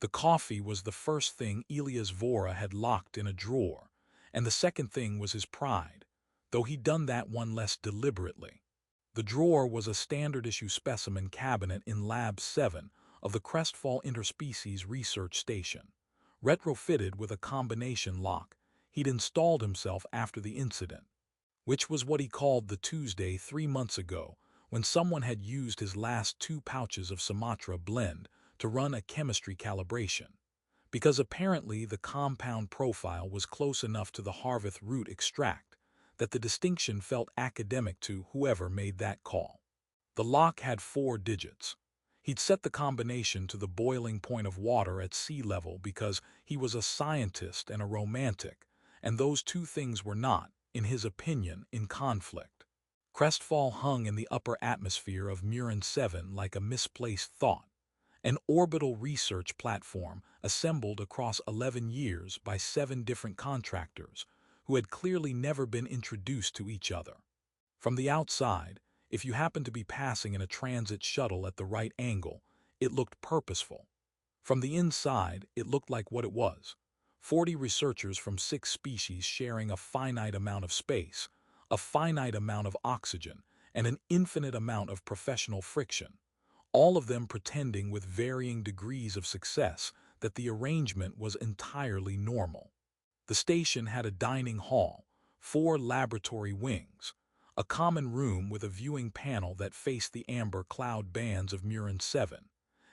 The coffee was the first thing Elias Vora had locked in a drawer, and the second thing was his pride, though he'd done that one less deliberately. The drawer was a standard-issue specimen cabinet in Lab 7 of the Crestfall Interspecies Research Station, retrofitted with a combination lock he'd installed himself after the incident, which was what he called the Tuesday 3 months ago when someone had used his last 2 pouches of Sumatra blend to run a chemistry calibration, because apparently the compound profile was close enough to the Harveth root extract that the distinction felt academic to whoever made that call. The lock had 4 digits. He'd set the combination to the boiling point of water at sea level because he was a scientist and a romantic, and those two things were not, in his opinion, in conflict. Crestfall hung in the upper atmosphere of Murin 7 like a misplaced thought, an orbital research platform assembled across 11 years by 7 different contractors who had clearly never been introduced to each other. From the outside, if you happened to be passing in a transit shuttle at the right angle, it looked purposeful. From the inside, it looked like what it was: 40 researchers from 6 species sharing a finite amount of space, a finite amount of oxygen, and an infinite amount of professional friction, all of them pretending with varying degrees of success that the arrangement was entirely normal. The station had a dining hall, 4 laboratory wings, a common room with a viewing panel that faced the amber cloud bands of Murin 7,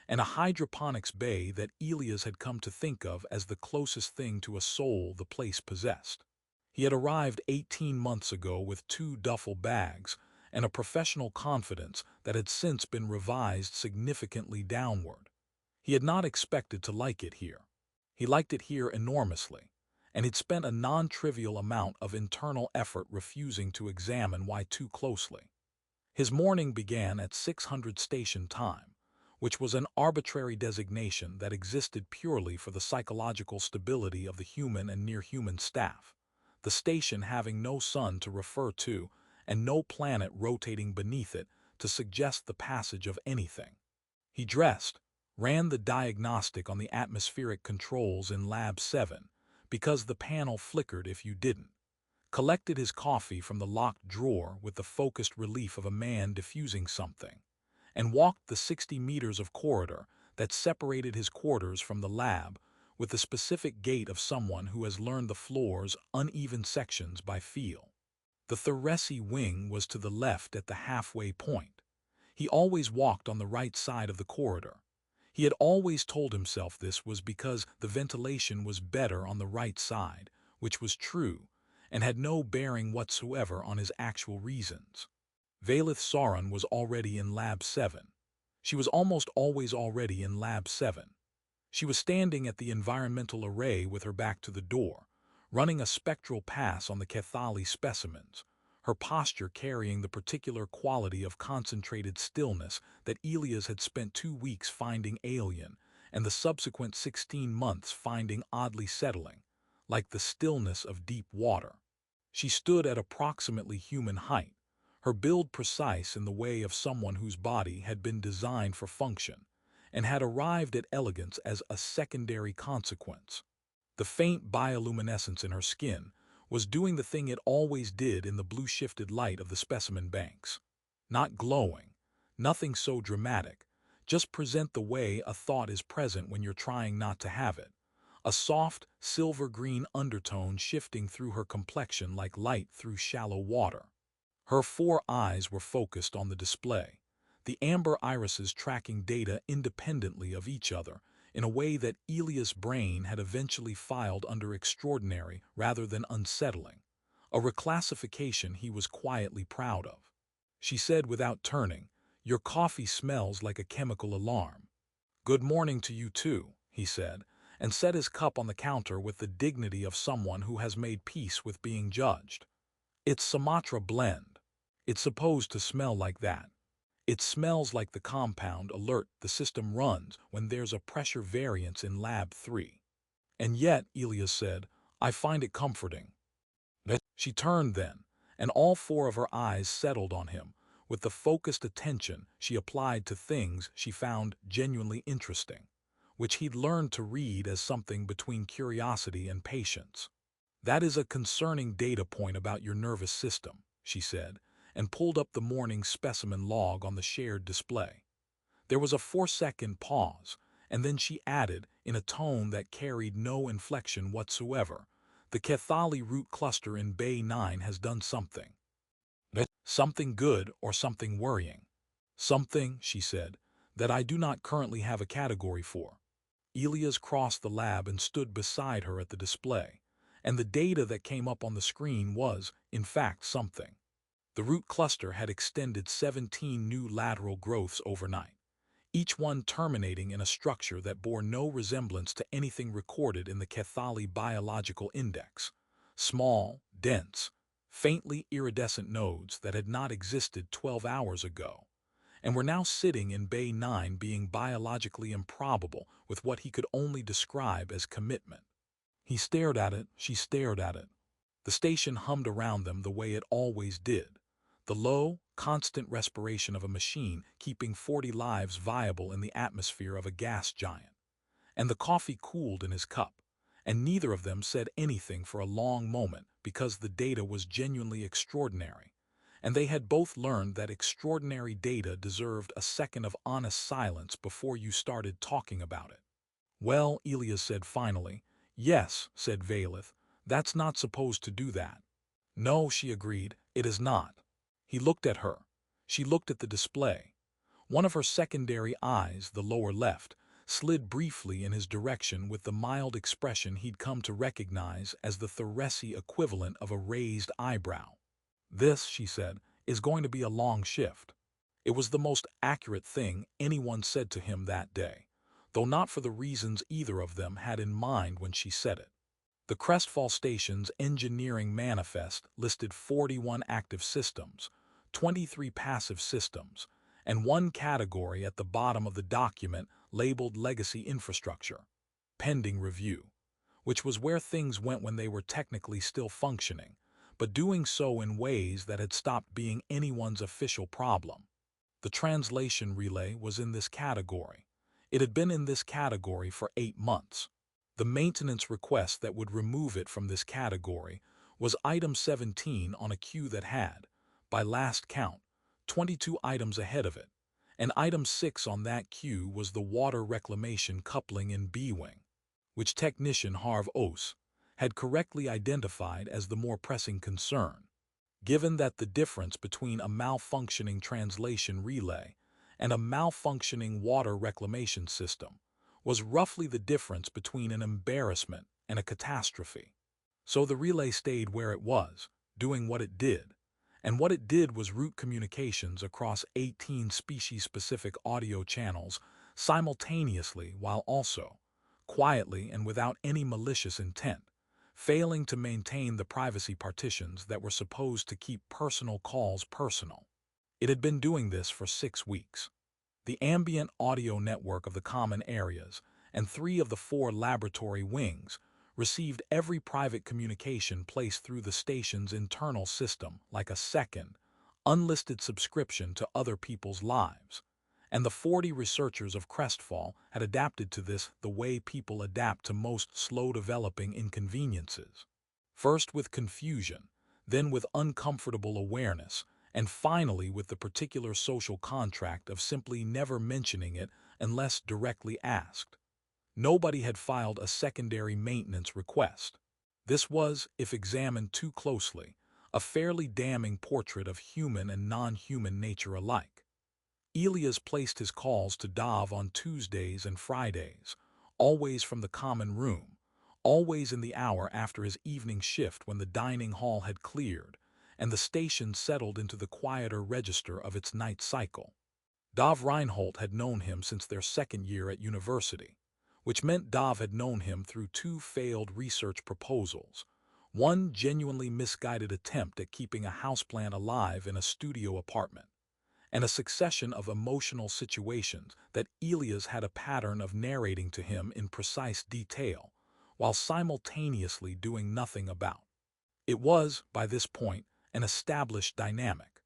and a hydroponics bay that Elias had come to think of as the closest thing to a soul the place possessed. He had arrived 18 months ago with 2 duffel bags and a professional confidence that had since been revised significantly downward. He had not expected to like it here. He liked it here enormously, and he'd spent a non-trivial amount of internal effort refusing to examine why too closely. His morning began at 600 station time, which was an arbitrary designation that existed purely for the psychological stability of the human and near-human staff, the station having no sun to refer to and no planet rotating beneath it to suggest the passage of anything. He dressed, ran the diagnostic on the atmospheric controls in Lab 7, because the panel flickered if you didn't, collected his coffee from the locked drawer with the focused relief of a man diffusing something, and walked the 60 meters of corridor that separated his quarters from the lab with the specific gait of someone who has learned the floor's uneven sections by feel. The Tharessi wing was to the left at the halfway point. He always walked on the right side of the corridor. He had always told himself this was because the ventilation was better on the right side, which was true, and had no bearing whatsoever on his actual reasons. Vaelith Sorun was already in Lab 7. She was almost always already in Lab 7. She was standing at the environmental array with her back to the door, running a spectral pass on the Cathali specimens, her posture carrying the particular quality of concentrated stillness that Elias had spent 2 weeks finding alien and the subsequent 16 months finding oddly settling, like the stillness of deep water. She stood at approximately human height, her build precise in the way of someone whose body had been designed for function and had arrived at elegance as a secondary consequence. The faint bioluminescence in her skin was doing the thing it always did in the blue-shifted light of the specimen banks. Not glowing, nothing so dramatic, just present the way a thought is present when you're trying not to have it. A soft, silver-green undertone shifting through her complexion like light through shallow water. Her 4 eyes were focused on the display, the amber irises tracking data independently of each other, in a way that Elias' brain had eventually filed under extraordinary rather than unsettling, a reclassification he was quietly proud of. She said without turning, "Your coffee smells like a chemical alarm." "Good morning to you too," he said, and set his cup on the counter with the dignity of someone who has made peace with being judged. "It's Sumatra blend. It's supposed to smell like that. It smells like the compound alert the system runs when there's a pressure variance in Lab 3. And yet," Elias said, "I find it comforting." She turned then, and all 4 of her eyes settled on him with the focused attention she applied to things she found genuinely interesting, which he'd learned to read as something between curiosity and patience. "That is a concerning data point about your nervous system," she said, and pulled up the morning specimen log on the shared display. There was a 4-second pause, and then she added, in a tone that carried no inflection whatsoever, "The Cathali root cluster in Bay 9 has done something. Something good or something worrying. Something," she said, "that I do not currently have a category for." Elias crossed the lab and stood beside her at the display, and the data that came up on the screen was, in fact, something. The root cluster had extended 17 new lateral growths overnight, each one terminating in a structure that bore no resemblance to anything recorded in the Cathali Biological Index. Small, dense, faintly iridescent nodes that had not existed 12 hours ago, and were now sitting in Bay 9 being biologically improbable with what he could only describe as commitment. He stared at it, she stared at it. The station hummed around them the way it always did, the low, constant respiration of a machine keeping 40 lives viable in the atmosphere of a gas giant. And the coffee cooled in his cup, and neither of them said anything for a long moment because the data was genuinely extraordinary, and they had both learned that extraordinary data deserved a second of honest silence before you started talking about it. "Well," Elias said finally. "Yes," said Vaelith, "that's not supposed to do that." "No," she agreed, "it is not." He looked at her. She looked at the display. One of her secondary eyes, the lower left, slid briefly in his direction with the mild expression he'd come to recognize as the Tharessi equivalent of a raised eyebrow. "This," she said, "is going to be a long shift." It was the most accurate thing anyone said to him that day, though not for the reasons either of them had in mind when she said it. The Crestfall Station's engineering manifest listed 41 active systems, 23 passive systems, and one category at the bottom of the document labeled Legacy Infrastructure, pending review, which was where things went when they were technically still functioning, but doing so in ways that had stopped being anyone's official problem. The translation relay was in this category. It had been in this category for 8 months. The maintenance request that would remove it from this category was item 17 on a queue that had, by last count, 22 items ahead of it, and item 6 on that queue was the water reclamation coupling in B-Wing, which technician Harv Os had correctly identified as the more pressing concern, given that the difference between a malfunctioning translation relay and a malfunctioning water reclamation system was roughly the difference between an embarrassment and a catastrophe. So the relay stayed where it was, doing what it did, and what it did was route communications across 18 species-specific audio channels simultaneously while also, quietly and without any malicious intent, failing to maintain the privacy partitions that were supposed to keep personal calls personal. It had been doing this for 6 weeks. The ambient audio network of the common areas and 3 of the 4 laboratory wings received every private communication placed through the station's internal system like a second, unlisted subscription to other people's lives, and the 40 researchers of Crestfall had adapted to this the way people adapt to most slow-developing inconveniences. First with confusion, then with uncomfortable awareness, and finally with the particular social contract of simply never mentioning it unless directly asked. Nobody had filed a secondary maintenance request. This was, if examined too closely, a fairly damning portrait of human and non-human nature alike. Elias placed his calls to Dov on Tuesdays and Fridays, always from the common room, always in the hour after his evening shift when the dining hall had cleared, and the station settled into the quieter register of its night cycle. Dov Reinhold had known him since their second year at university, which meant Dov had known him through 2 failed research proposals, one genuinely misguided attempt at keeping a houseplant alive in a studio apartment, and a succession of emotional situations that Elias had a pattern of narrating to him in precise detail, while simultaneously doing nothing about. It was, by this point, an established dynamic.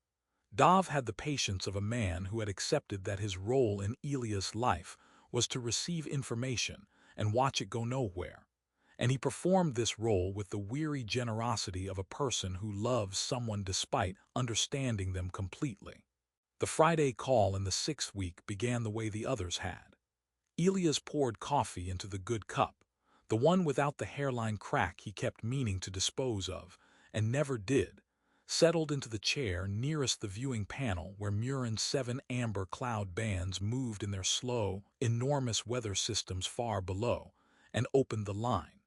Dov had the patience of a man who had accepted that his role in Elias' life was to receive information and watch it go nowhere. And he performed this role with the weary generosity of a person who loves someone despite understanding them completely. The Friday call in the 6th week began the way the others had. Elias poured coffee into the good cup, the one without the hairline crack he kept meaning to dispose of, and never did, settled into the chair nearest the viewing panel where Murin's 7 amber cloud bands moved in their slow, enormous weather systems far below, and opened the line.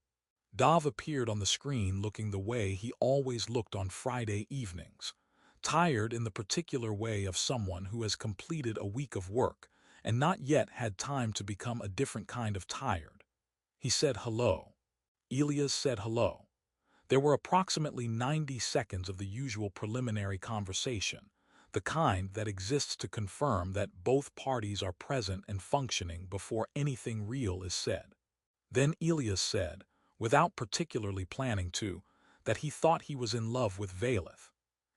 Dav appeared on the screen looking the way he always looked on Friday evenings, tired in the particular way of someone who has completed a week of work and not yet had time to become a different kind of tired. He said hello. Elias said hello. There were approximately 90 seconds of the usual preliminary conversation, the kind that exists to confirm that both parties are present and functioning before anything real is said. Then Elias said, without particularly planning to, that he thought he was in love with Vaelith.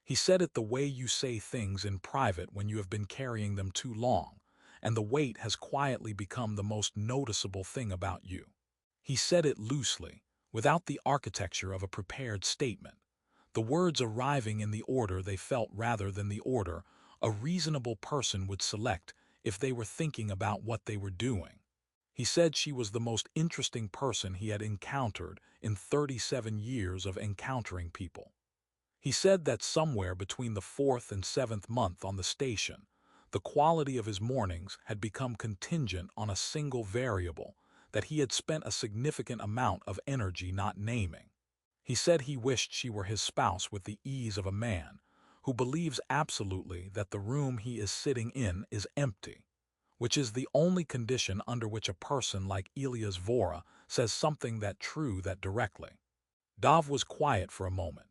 He said it the way you say things in private when you have been carrying them too long, and the weight has quietly become the most noticeable thing about you. He said it loosely, without the architecture of a prepared statement, the words arriving in the order they felt rather than the order a reasonable person would select if they were thinking about what they were doing. He said she was the most interesting person he had encountered in 37 years of encountering people. He said that somewhere between the 4th and 7th month on the station, the quality of his mornings had become contingent on a single variable that he had spent a significant amount of energy not naming. He said he wished she were his spouse with the ease of a man who believes absolutely that the room he is sitting in is empty, which is the only condition under which a person like Elias Vora says something that true that directly. Dav was quiet for a moment.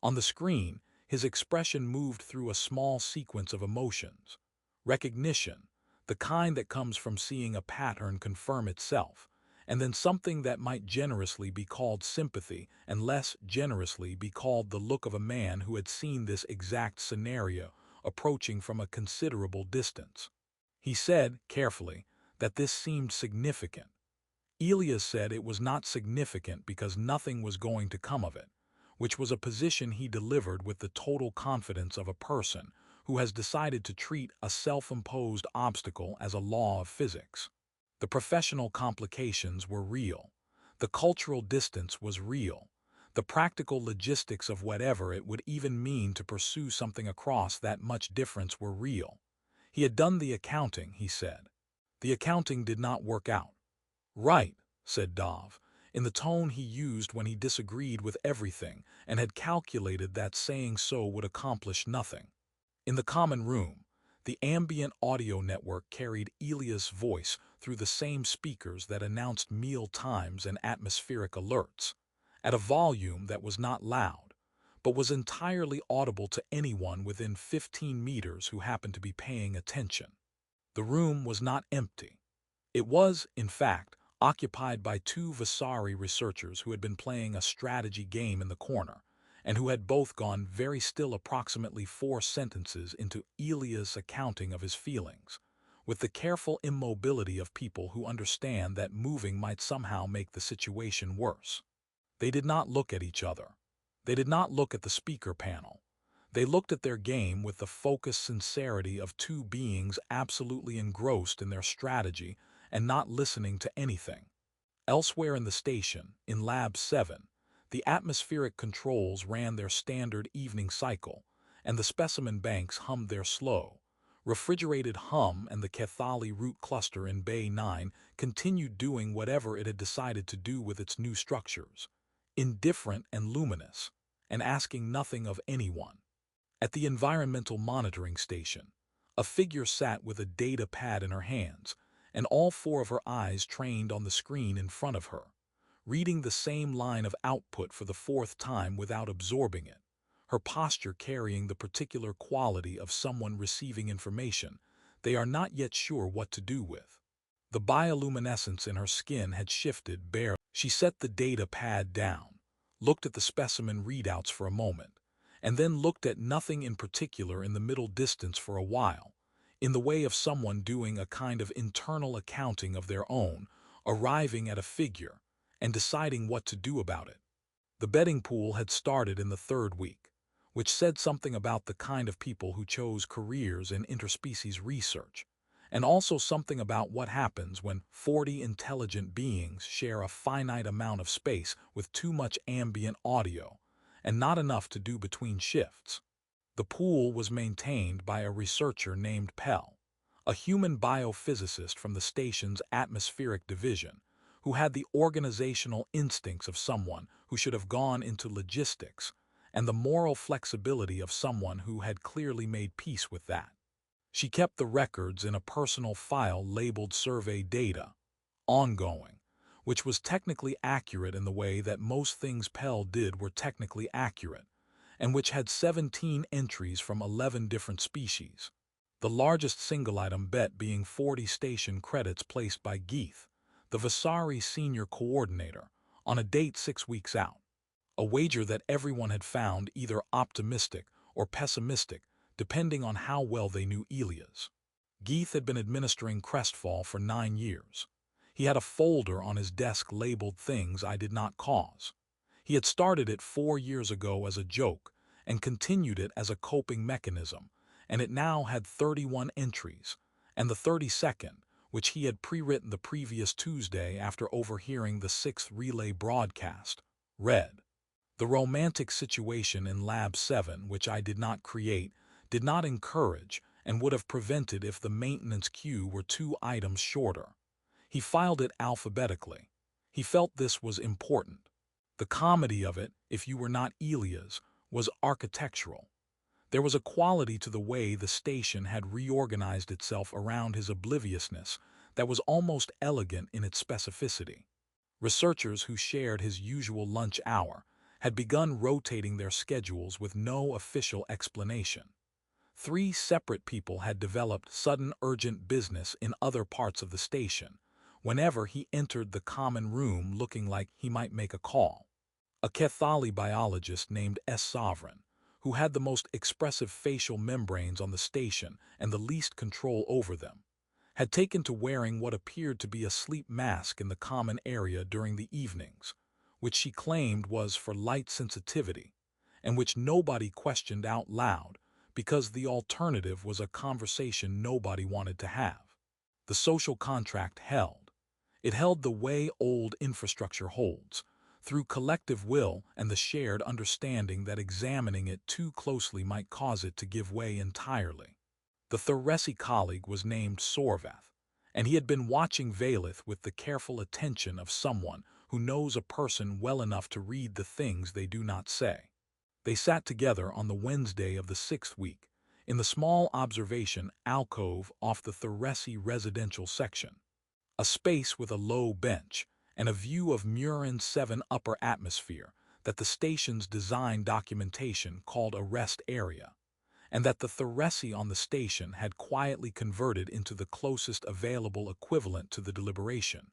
On the screen, his expression moved through a small sequence of emotions. Recognition, the kind that comes from seeing a pattern confirm itself, and then something that might generously be called sympathy and less generously be called the look of a man who had seen this exact scenario approaching from a considerable distance. He said, carefully, that this seemed significant. Elias said it was not significant because nothing was going to come of it, which was a position he delivered with the total confidence of a person who has decided to treat a self-imposed obstacle as a law of physics. The professional complications were real. The cultural distance was real. The practical logistics of whatever it would even mean to pursue something across that much difference were real. He had done the accounting, he said. The accounting did not work out. Right, said Dav, in the tone he used when he disagreed with everything and had calculated that saying so would accomplish nothing. In the common room, the ambient audio network carried Elias' voice through the same speakers that announced meal times and atmospheric alerts, at a volume that was not loud, but was entirely audible to anyone within 15 meters who happened to be paying attention. The room was not empty. It was, in fact, occupied by 2 Vasari researchers who had been playing a strategy game in the corner, and who had both gone very still approximately 4 sentences into Elias' accounting of his feelings, with the careful immobility of people who understand that moving might somehow make the situation worse. They did not look at each other. They did not look at the speaker panel. They looked at their game with the focused sincerity of 2 beings absolutely engrossed in their strategy and not listening to anything. Elsewhere in the station, in Lab 7, the atmospheric controls ran their standard evening cycle, and the specimen banks hummed their slow, refrigerated hum, and the Cathali root cluster in Bay 9 continued doing whatever it had decided to do with its new structures, indifferent and luminous, and asking nothing of anyone. At the environmental monitoring station, a figure sat with a data pad in her hands, and all 4 of her eyes trained on the screen in front of her, reading the same line of output for the 4th time without absorbing it, her posture carrying the particular quality of someone receiving information they are not yet sure what to do with. The bioluminescence in her skin had shifted barely. She set the data pad down, looked at the specimen readouts for a moment, and then looked at nothing in particular in the middle distance for a while, in the way of someone doing a kind of internal accounting of their own, arriving at a figure, and deciding what to do about it. The betting pool had started in the third week, which said something about the kind of people who chose careers in interspecies research, and also something about what happens when 40 intelligent beings share a finite amount of space with too much ambient audio, and not enough to do between shifts. The pool was maintained by a researcher named Pell, a human biophysicist from the station's atmospheric division, who had the organizational instincts of someone who should have gone into logistics, and the moral flexibility of someone who had clearly made peace with that. She kept the records in a personal file labeled Survey Data, Ongoing, which was technically accurate in the way that most things Pell did were technically accurate, and which had 17 entries from 11 different species. The largest single item bet being 40 station credits placed by Geith, the Vasari senior coordinator, on a date 6 weeks out. A wager that everyone had found either optimistic or pessimistic, depending on how well they knew Elias. Geith had been administering Crestfall for 9 years. He had a folder on his desk labeled Things I Did Not Cause. He had started it 4 years ago as a joke and continued it as a coping mechanism, and it now had 31 entries, and the 32nd, which he had pre-written the previous Tuesday after overhearing the 6th relay broadcast, read, "The romantic situation in Lab 7, which I did not create, did not encourage, and would have prevented if the maintenance queue were 2 items shorter." He filed it alphabetically. He felt this was important. The comedy of it, if you were not Elias, was architectural. There was a quality to the way the station had reorganized itself around his obliviousness that was almost elegant in its specificity. Researchers who shared his usual lunch hour had begun rotating their schedules with no official explanation. 3 separate people had developed sudden urgent business in other parts of the station whenever he entered the common room looking like he might make a call. A Cathali biologist named S. Sovereign, who had the most expressive facial membranes on the station and the least control over them, had taken to wearing what appeared to be a sleep mask in the common area during the evenings, which she claimed was for light sensitivity, and which nobody questioned out loud because the alternative was a conversation nobody wanted to have. The social contract held. It held the way old infrastructure holds, through collective will and the shared understanding that examining it too closely might cause it to give way entirely. The Tharessi colleague was named Sorvath, and he had been watching Vaelith with the careful attention of someone who knows a person well enough to read the things they do not say. They sat together on the Wednesday of the 6th week, in the small observation alcove off the Tharessi residential section, a space with a low bench and a view of Murin 7 upper atmosphere that the station's design documentation called a rest area, and that the Tharessi on the station had quietly converted into the closest available equivalent to the deliberation,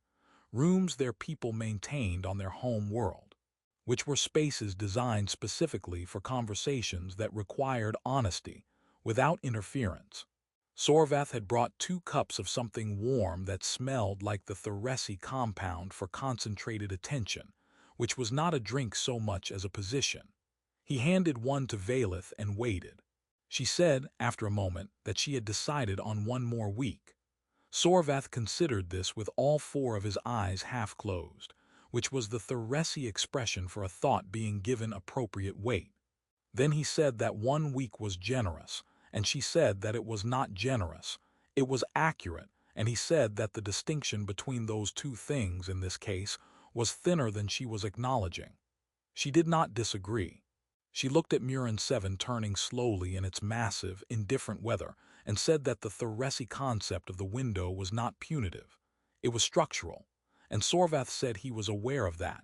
rooms their people maintained on their home world, which were spaces designed specifically for conversations that required honesty without interference. Sorvath had brought 2 cups of something warm that smelled like the Tharessi compound for concentrated attention, which was not a drink so much as a position. He handed one to Vaelith and waited. She said, after a moment, that she had decided on 1 more week. Sorvath considered this with all 4 of his eyes half closed, which was the Tharessi expression for a thought being given appropriate weight. Then he said that 1 week was generous, and she said that it was not generous. It was accurate, and he said that the distinction between those 2 things in this case was thinner than she was acknowledging. She did not disagree. She looked at Murin 7 turning slowly in its massive, indifferent weather and said that the Tharessi concept of the window was not punitive. It was structural, and Sorvath said he was aware of that.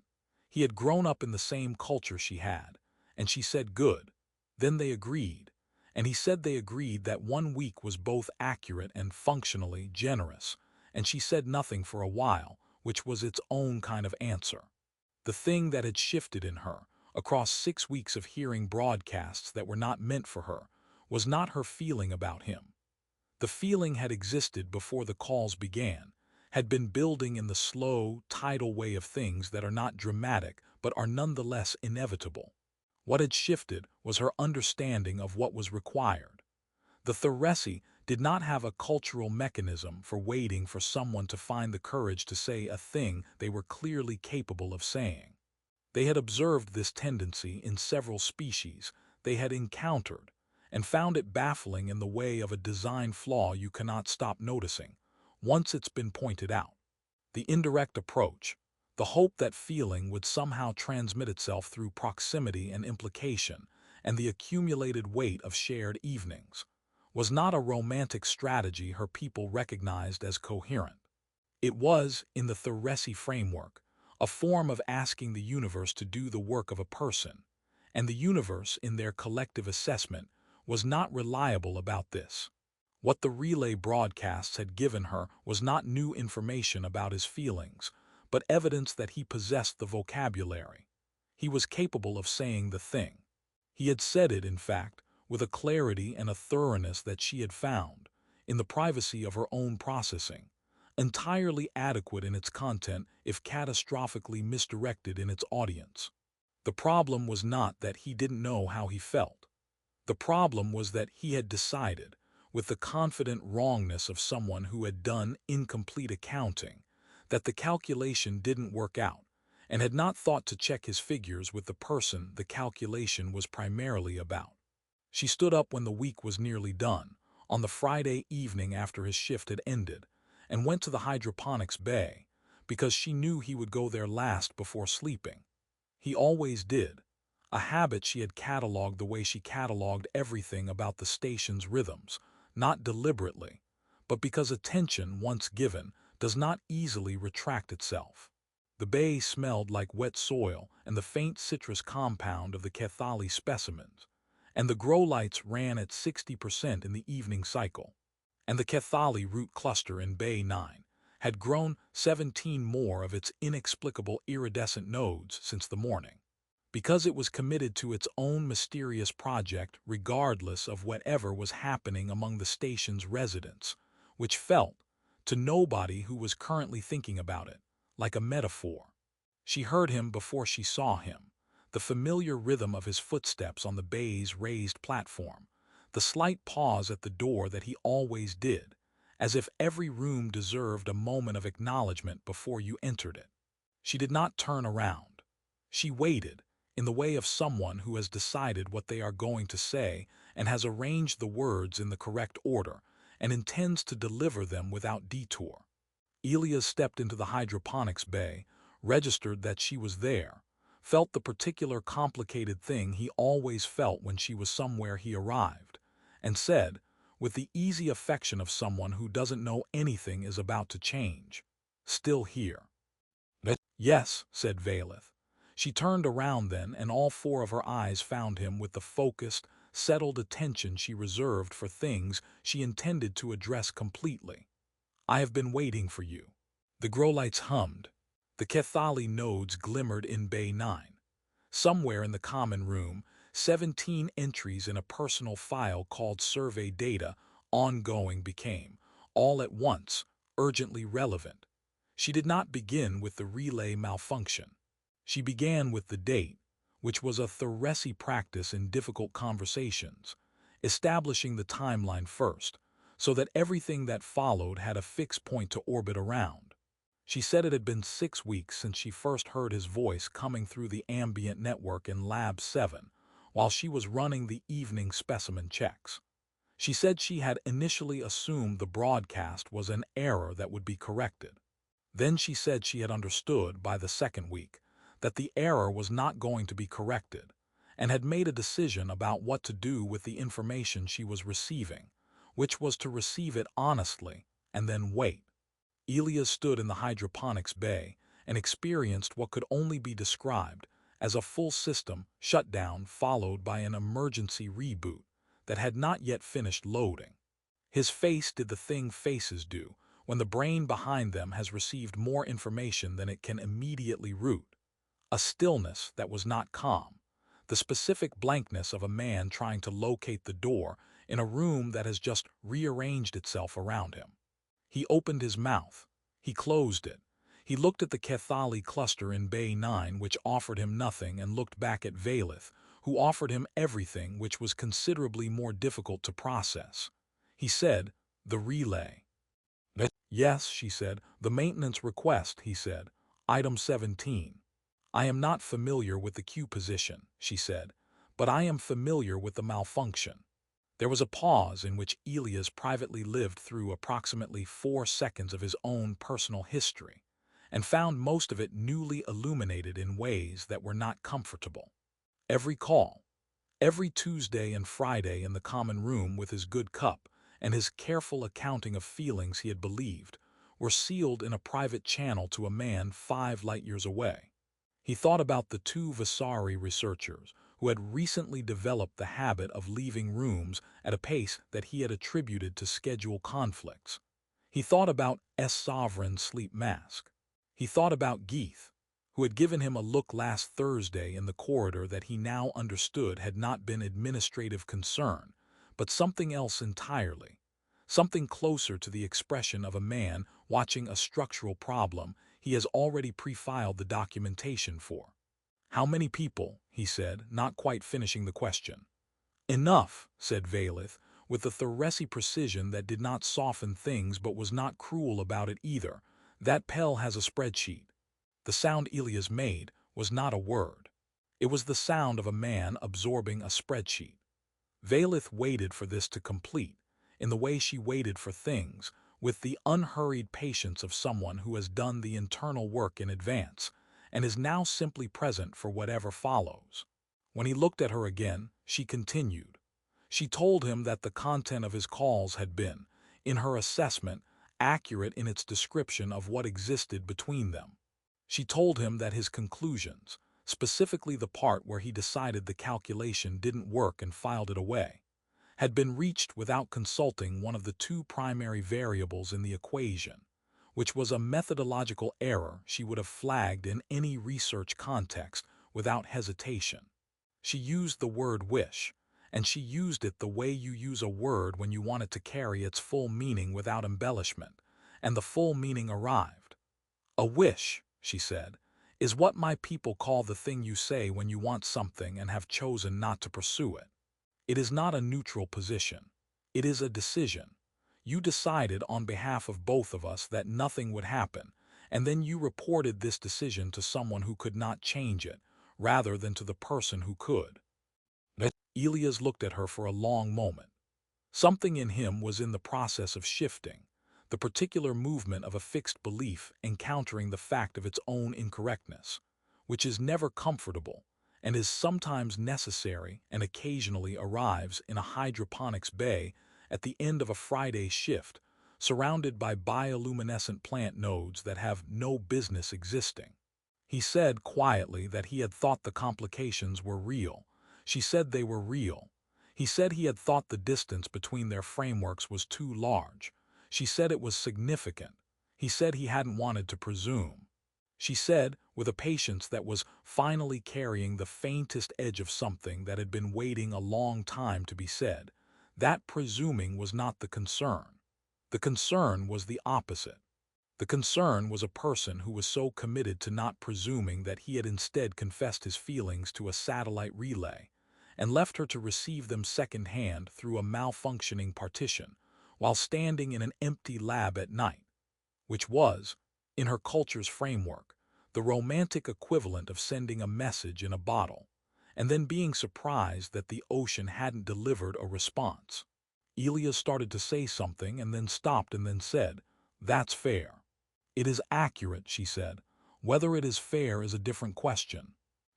He had grown up in the same culture she had, and she said good. Then they agreed, and he said they agreed that 1 week was both accurate and functionally generous, and she said nothing for a while, which was its own kind of answer. The thing that had shifted in her, across 6 weeks of hearing broadcasts that were not meant for her, was not her feeling about him. The feeling had existed before the calls began, had been building in the slow, tidal way of things that are not dramatic but are nonetheless inevitable. What had shifted was her understanding of what was required. The Tharessi did not have a cultural mechanism for waiting for someone to find the courage to say a thing they were clearly capable of saying. They had observed this tendency in several species they had encountered and found it baffling in the way of a design flaw you cannot stop noticing once it's been pointed out. The indirect approach, the hope that feeling would somehow transmit itself through proximity and implication, and the accumulated weight of shared evenings, was not a romantic strategy her people recognized as coherent. It was, in the Tharessi framework, a form of asking the universe to do the work of a person, and the universe, in their collective assessment, was not reliable about this. What the relay broadcasts had given her was not new information about his feelings, but evidence that he possessed the vocabulary. He was capable of saying the thing. He had said it, in fact, with a clarity and a thoroughness that she had found, in the privacy of her own processing, entirely adequate in its content if catastrophically misdirected in its audience. The problem was not that he didn't know how he felt. The problem was that he had decided, with the confident wrongness of someone who had done incomplete accounting, that the calculation didn't work out, and had not thought to check his figures with the person the calculation was primarily about. She stood up when the week was nearly done, on the Friday evening after his shift had ended, and went to the hydroponics bay, because she knew he would go there last before sleeping. He always did, a habit she had catalogued the way she catalogued everything about the station's rhythms, not deliberately, but because attention, once given, does not easily retract itself. The bay smelled like wet soil and the faint citrus compound of the Crestfall specimens, and the grow lights ran at 60% in the evening cycle. And the Crestfall root cluster in Bay 9 had grown 17 more of its inexplicable iridescent nodes since the morning, because it was committed to its own mysterious project regardless of whatever was happening among the station's residents, which felt, to nobody who was currently thinking about it, like a metaphor. She heard him before she saw him, the familiar rhythm of his footsteps on the bay's raised platform, the slight pause at the door that he always did, as if every room deserved a moment of acknowledgement before you entered it. She did not turn around. She waited, in the way of someone who has decided what they are going to say and has arranged the words in the correct order and intends to deliver them without detour. Elias stepped into the hydroponics bay, registered that she was there, felt the particular complicated thing he always felt when she was somewhere he arrived, and said, with the easy affection of someone who doesn't know anything is about to change, "Still here?" "Yes," said Vaelith. She turned around then, and all four of her eyes found him with the focused, settled attention she reserved for things she intended to address completely. "I have been waiting for you." The grow lights hummed. The Crestfall nodes glimmered in Bay 9. Somewhere in the common room, 17 entries in a personal file called Survey Data Ongoing became, all at once, urgently relevant. She did not begin with the relay malfunction. She began with the date, which was a Tharessi practice in difficult conversations, establishing the timeline first, so that everything that followed had a fixed point to orbit around. She said it had been 6 weeks since she first heard his voice coming through the ambient network in Lab 7, while she was running the evening specimen checks. She said she had initially assumed the broadcast was an error that would be corrected. Then she said she had understood, by the second week, that the error was not going to be corrected, and had made a decision about what to do with the information she was receiving, which was to receive it honestly and then wait. Elias stood in the hydroponics bay and experienced what could only be described as a full system shutdown followed by an emergency reboot that had not yet finished loading. His face did the thing faces do when the brain behind them has received more information than it can immediately route. A stillness that was not calm, the specific blankness of a man trying to locate the door in a room that has just rearranged itself around him. He opened his mouth. He closed it. He looked at the Crestfall cluster in Bay 9, which offered him nothing, and looked back at Vaelith, who offered him everything, which was considerably more difficult to process. He said, "The relay." "Yes," she said. "The maintenance request," he said. "Item 17. I am not familiar with the Q position," she said, "but I am familiar with the malfunction." There was a pause in which Elias privately lived through approximately 4 seconds of his own personal history, and found most of it newly illuminated in ways that were not comfortable. Every call, every Tuesday and Friday in the common room with his good cup and his careful accounting of feelings he had believed, were sealed in a private channel to a man 5 light-years away. He thought about the 2 Vasari researchers who had recently developed the habit of leaving rooms at a pace that he had attributed to schedule conflicts. He thought about Sovereign's sleep mask. He thought about Geeth, who had given him a look last Thursday in the corridor that he now understood had not been administrative concern, but something else entirely, something closer to the expression of a man watching a structural problem he has already pre-filed the documentation for. "How many people?" he said, not quite finishing the question. "Enough," said Vaelith, with the Tharessi precision that did not soften things but was not cruel about it either. "That Pell has a spreadsheet." The sound Elias made was not a word. It was the sound of a man absorbing a spreadsheet. Vaelith waited for this to complete, in the way she waited for things, with the unhurried patience of someone who has done the internal work in advance, and is now simply present for whatever follows. When he looked at her again, she continued. She told him that the content of his calls had been, in her assessment, accurate in its description of what existed between them. She told him that his conclusions, specifically the part where he decided the calculation didn't work and filed it away, had been reached without consulting one of the 2 primary variables in the equation, which was a methodological error she would have flagged in any research context without hesitation. She used the word wish, and she used it the way you use a word when you want it to carry its full meaning without embellishment, and the full meaning arrived. "A wish," she said, "is what my people call the thing you say when you want something and have chosen not to pursue it. It is not a neutral position. It is a decision. You decided on behalf of both of us that nothing would happen, and then you reported this decision to someone who could not change it, rather than to the person who could." Elias looked at her for a long moment. Something in him was in the process of shifting, the particular movement of a fixed belief encountering the fact of its own incorrectness, which is never comfortable and is sometimes necessary and occasionally arrives in a hydroponics bay at the end of a Friday shift, surrounded by bioluminescent plant nodes that have no business existing. He said quietly that he had thought the complications were real. She said they were real. He said he had thought the distance between their frameworks was too large. She said it was significant. He said he hadn't wanted to presume. She said, with a patience that was finally carrying the faintest edge of something that had been waiting a long time to be said, that presuming was not the concern. The concern was the opposite. The concern was a person who was so committed to not presuming that he had instead confessed his feelings to a satellite relay, and left her to receive them second-hand through a malfunctioning partition, while standing in an empty lab at night, which was, in her culture's framework, the romantic equivalent of sending a message in a bottle, and then being surprised that the ocean hadn't delivered a response. Elias started to say something and then stopped and then said, "That's fair." "It is accurate," she said. "Whether it is fair is a different question."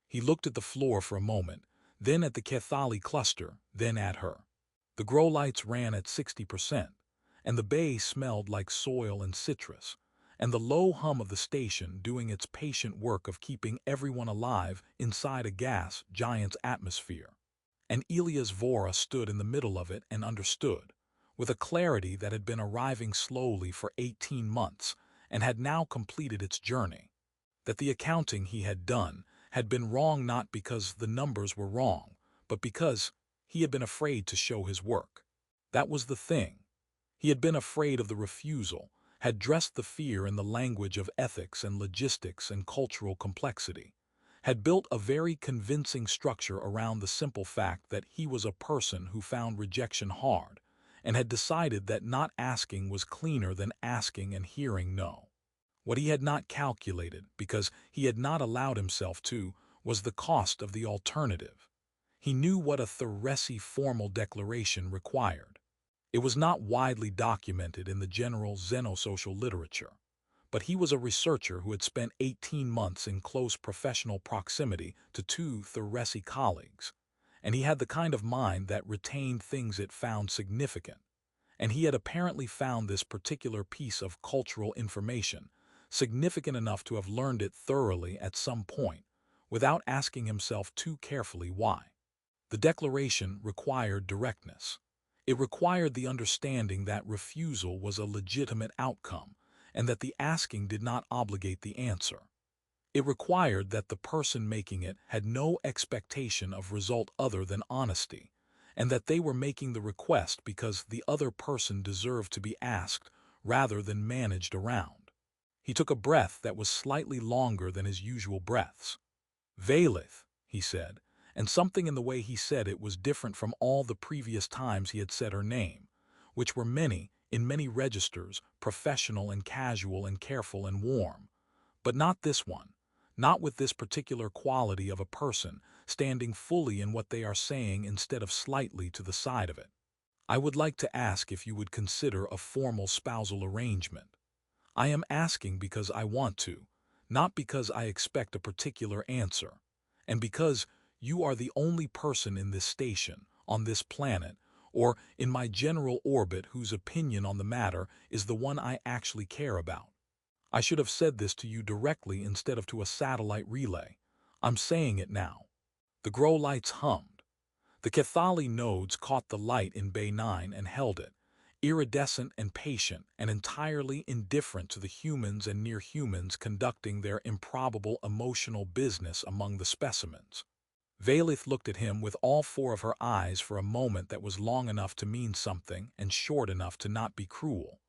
He looked at the floor for a moment, then at the Crestfall cluster, then at her. The grow lights ran at 60%, and the bay smelled like soil and citrus, and the low hum of the station doing its patient work of keeping everyone alive inside a gas giant's atmosphere. And Elias Vora stood in the middle of it and understood, with a clarity that had been arriving slowly for 18 months and had now completed its journey, that the accounting he had done had been wrong not because the numbers were wrong, but because he had been afraid to show his work. That was the thing. He had been afraid of the refusal, had dressed the fear in the language of ethics and logistics and cultural complexity, had built a very convincing structure around the simple fact that he was a person who found rejection hard, and had decided that not asking was cleaner than asking and hearing no. What he had not calculated, because he had not allowed himself to, was the cost of the alternative. He knew what a Tharessi formal declaration required. It was not widely documented in the general xenosocial literature, but he was a researcher who had spent 18 months in close professional proximity to two Tharessi colleagues, and he had the kind of mind that retained things it found significant, and he had apparently found this particular piece of cultural information significant enough to have learned it thoroughly at some point, without asking himself too carefully why. The declaration required directness. It required the understanding that refusal was a legitimate outcome, and that the asking did not obligate the answer. It required that the person making it had no expectation of result other than honesty, and that they were making the request because the other person deserved to be asked rather than managed around. He took a breath that was slightly longer than his usual breaths. "Vaelith," he said, and something in the way he said it was different from all the previous times he had said her name, which were many, in many registers, professional and casual and careful and warm. But not this one, not with this particular quality of a person standing fully in what they are saying instead of slightly to the side of it. "I would like to ask if you would consider a formal spousal arrangement. I am asking because I want to, not because I expect a particular answer, and because you are the only person in this station, on this planet, or in my general orbit whose opinion on the matter is the one I actually care about. I should have said this to you directly instead of to a satellite relay. I'm saying it now." The grow lights hummed. The Cathali nodes caught the light in Bay 9 and held it, iridescent and patient and entirely indifferent to the humans and near-humans conducting their improbable emotional business among the specimens. Vaelith looked at him with all four of her eyes for a moment that was long enough to mean something and short enough to not be cruel,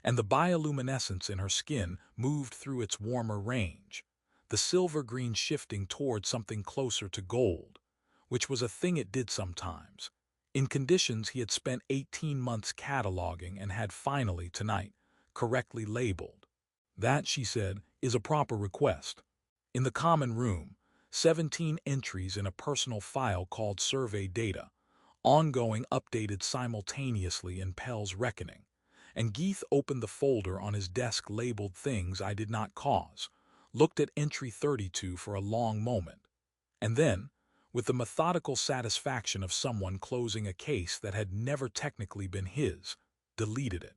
and the bioluminescence in her skin moved through its warmer range, the silver-green shifting toward something closer to gold, which was a thing it did sometimes, in conditions he had spent 18 months cataloging and had finally, tonight, correctly labeled. "That," she said, "is a proper request. In the common room, 17 entries in a personal file called Survey Data, ongoing updated simultaneously in Pell's reckoning, and Geeth opened the folder on his desk labeled Things I Did Not Cause, looked at entry 32 for a long moment, and then, with the methodical satisfaction of someone closing a case that had never technically been his, deleted it.